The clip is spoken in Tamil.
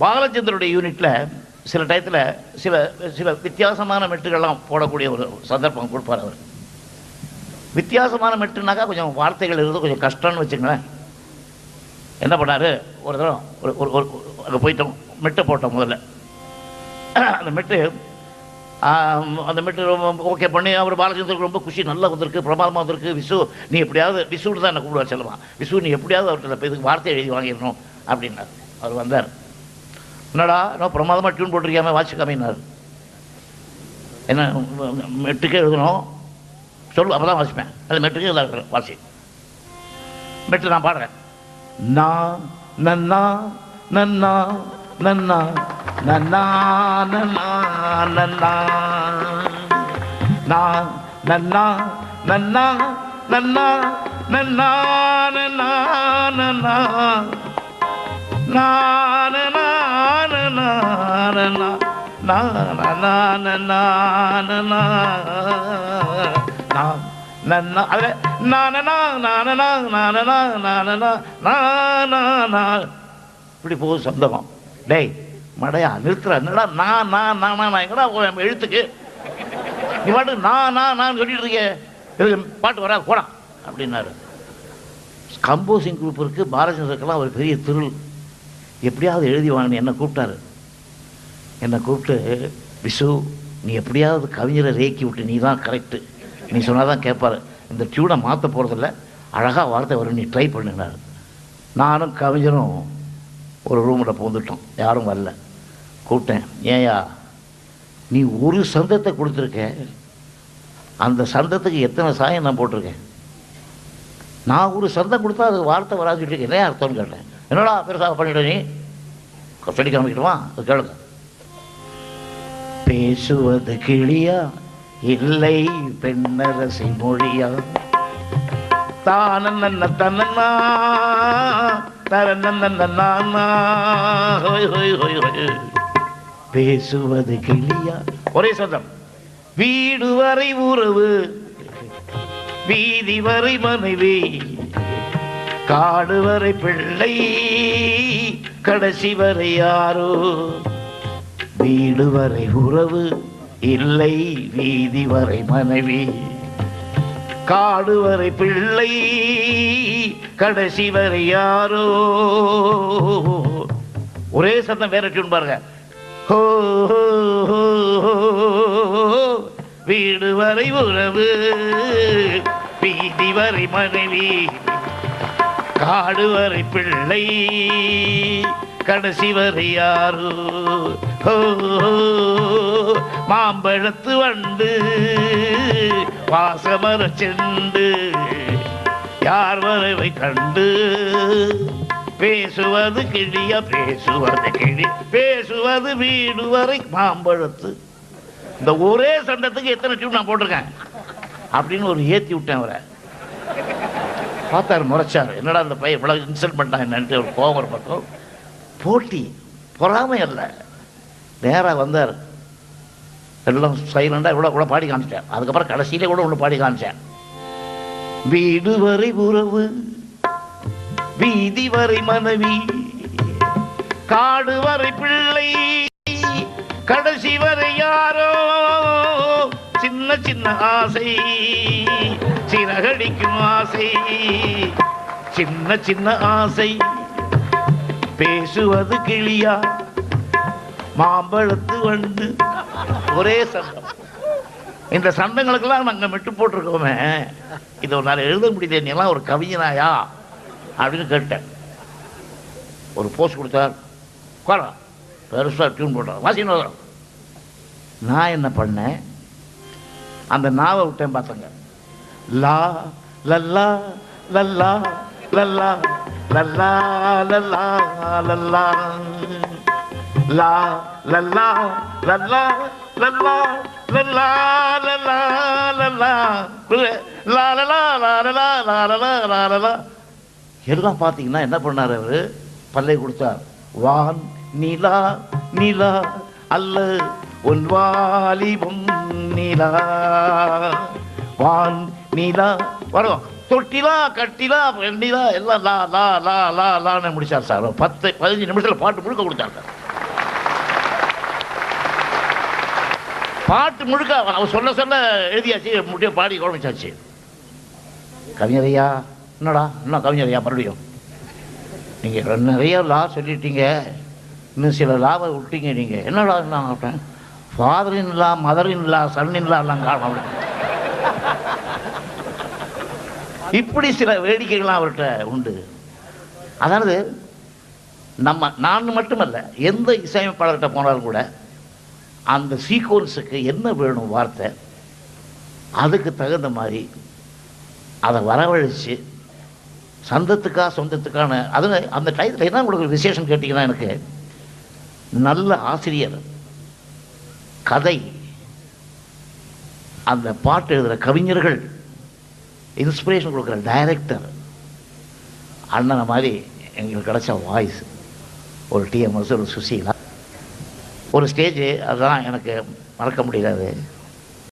பாலச்சந்தருடைய யூனிட்டில் சில டயத்தில் சில சில வித்தியாசமான மெட்டுகள்லாம் போடக்கூடிய ஒரு சந்தர்ப்பம் கொடுப்பார் அவர். வித்தியாசமான மெட்டுனாக்கா கொஞ்சம் வார்த்தைகள் இருந்து கொஞ்சம் கஷ்டம்னு வச்சுங்களேன். என்ன பண்ணார், ஒரு தரம் ஒரு ஒரு அங்கே போயிட்டோம், மெட்டை போட்டோம். முதல்ல அந்த மெட்டு ஓகே பண்ணி அவர் பாலச்சந்தருக்கு ரொம்ப குஷி, நல்லா வந்திருக்கு, பிரமாதமாக வந்திருக்கு. விசு நீ எப்படியாவது, விசுன்னு தான் என்ன கூப்பிடுவார் செல்லமா, விசு நீ எப்படியாவது அவர்கிட்ட இதுக்கு வார்த்தை எழுதி வாங்கிடணும் அப்படின்னார். அவர் வந்தார், என்னடா நான் பிரமாதமாக டியூன் போட்டிருக்காம வாட்சி காமினார். என்ன மெட்டுக்கே எழுதணும் சொல்லு, அப்போ தான் வாசிப்பேன். அது மெட்டுக்கே எல்லாம் வாசி. மெட்டு நான் பாடுறேன். நான் நன்னா நன்னா நன்னா நன்னா நன்னா நன்னா நான் நன்னா நன்னா நன்னா நன்னா நன்னா நன்னா இப்படி போகுது சந்தகம். டேய் மடையா நிறுத்துற, என்னடா நான் நான் நான் எங்கடா எழுத்துக்கு நீ பாட்டு நான் சொல்லிட்டு இருக்கேன், பாட்டு வராது போடா அப்படின்னாரு. கம்போசிங் குரூப் இருக்குது, பாலச்சந்தருக்கெல்லாம் ஒரு பெரிய திருள். எப்படியாவது எழுதி வாங்கினு என்னை கூப்பிட்டாரு. என்னை கூப்பிட்டு, விசு நீ எப்படியாவது கவிஞரை ரேக்கி விட்டு, நீ தான் கரெக்டு, நீ சொன்னால் தான் கேட்பார், இந்த டியூனை மாற்ற போகிறதில்ல, அழகாக வார்த்தை வரும், நீ ட்ரை பண்ணினார். நானும் கவிஞரும் ஒரு ரூமில் போந்துட்டோம், யாரும் வரல. கூப்பிட்டேன், ஏயா நீ ஒரு சந்தத்தை கொடுத்துருக்க, அந்த சந்தத்துக்கு எத்தனை சாயம் நான் போட்டிருக்கேன், நான் ஒரு சந்தம் கொடுத்தா அது வார்த்தை வராது சொல்லிட்டு என்ன அர்த்தம்னு கேட்டேன். என்னடா பெருசாக பண்ணிட்ட நீ, சொல்லி காமிக்கிட்டுமா, அது கேளுங்க. பேசுவது கிளியா இல்லை பெண்ணரசி மொழியா, தானன்ன தன்னா தரன்னா பேசுவது கிளியா, ஒரே சந்தம். வீடு வரை உறவு, வீதி வரை மனைவி, காடு வரை பிள்ளை, கடைசி வரை யாரோ. வீடு வரை உறவு இல்லை, வீதி வரை மனைவி, காடு வரை பிள்ளை, கடைசி வரை யாரோ. ஒரே சத்தம், வேற டியூன் பாருங்க. ஹோ வீடு வரை உறவு, வீதி வரை மனைவி, காடு வரை பிள்ளை, கடைசி வரை யாரோ. மாம்பழத்து வண்டு, வாசமர செண்டு, யார் வரவை கண்டு, பேசுவது கிளியா பேசுவது கிளி, பேசுவது வீடு வரை மாம்பழத்து. இந்த ஒரே சண்டத்துக்கு எத்தனை டியூன் நான் போட்டிருக்கேன் அப்படின்னு ஒரு ஏற்றி விட்டேன். அவரை பார்த்தாரு, முறைச்சார், என்னடா இந்த பையன் இவ்வளோ இன்சல்ட் பண்ணிட்டான் என்னன்ட்டு ஒரு கோபம். ஒரு பக்கம் போட்டி பொறாமை அல்ல, நேராக வந்தார், எல்லாம் சைலண்டாக இவ்வளோ கூட பாடி காமிச்சிட்டேன். அதுக்கப்புறம் கடைசியிலே கூட ஒன்று பாடி காமிச்சேன். வீடு வரை உறவு, வீதி வரை மனைவி, காடு வரை பிள்ளை, கடைசி வரை யாரோ. சின்ன சின்ன ஆசை, சிறகடிக்கும் ஆசை, சின்ன சின்ன ஆசை, பேசுவது கிளியா மாம்பழத்து வண்டு. ஒரே சந்தம். இந்த சந்தங்களுக்கெல்லாம் நாங்கள் மெட்டு போட்டிருக்கோமே, இதை ஒரு நாள் எழுத முடியுது, நீ எல்லாம் ஒரு கவிஞனாயா அப்படின்னு கேட்டேன். ஒரு போஸ்ட் கொடுத்தார், உட்காரா பெருசாக டியூன் போட்டார், வாசின்னு வரும். நான் என்ன பண்ணேன், அந்த நாவை விட்டேன் பார்த்தங்க. லா லல்லா லல்லா லல்லா லல்லா லல்லா லல்லா லா லல்லா லல்லா லல்லா லல்லா லல்லா லல்லா லாலலா லாலலா லாலலா லாலலா. எல்லாம் பார்த்தீங்கன்னா என்ன பண்ணார் அவர், பல்லை கொடுத்தார். வான் நிலா நிலா அல்ல உன் வாலிபம் நிலா, வான் நிலா வரும், தொட்டிலா கட்டிலா வெண்ணிலா எல்லாம் லா லா லா லா லான்னு முடிச்சார் சார். 10-15 நிமிஷத்தில் பாட்டு முழுக்க கொடுத்தார் சார். பாட்டு முழுக்க அவர் சொல்ல சொல்ல எழுதியாச்சு, முட்டிய பாடி குழம்பிச்சாச்சு. கவிஞரையா என்னடா இன்னும் கவிஞரையா மறுபடியும் நீங்கள் நிறைய லா சொல்லிட்டீங்க, இன்னும் சில லாவை விட்டீங்க, நீங்கள் என்னடா என்ன ஃபாதரின் லா, மதரின் லா, சன்னின் லா எல்லாம் காரணம். இப்படி சில வேடிக்கைகள்லாம் அவர்கிட்ட உண்டு. அதாவது நான் மட்டுமல்ல, எந்த இசையமைப்பாளர்கிட்ட போனாலும் கூட அந்த சீக்வன்ஸுக்கு என்ன வேணும் வார்த்தை, அதுக்கு தகுந்த மாதிரி அதை வரவழைச்சு சொந்தத்துக்கான அது அந்த டயத்தில் என்ன உங்களுக்கு விசேஷம் கேட்டிங்கன்னா, எனக்கு நல்ல ஆசிரியர், கதை, அந்த பாட்டு எழுதுகிற கவிஞர்கள், இன்ஸ்பிரேஷன் கொடுக்குற டைரக்டர், அண்ணனை மாதிரி எங்களுக்கு கிடைச்ச வாய்ஸ் ஒரு டிஎம்எஸ், ஒரு சுசீலா, ஒரு ஸ்டேஜ், அதுதான் எனக்கு மறக்க முடியாது.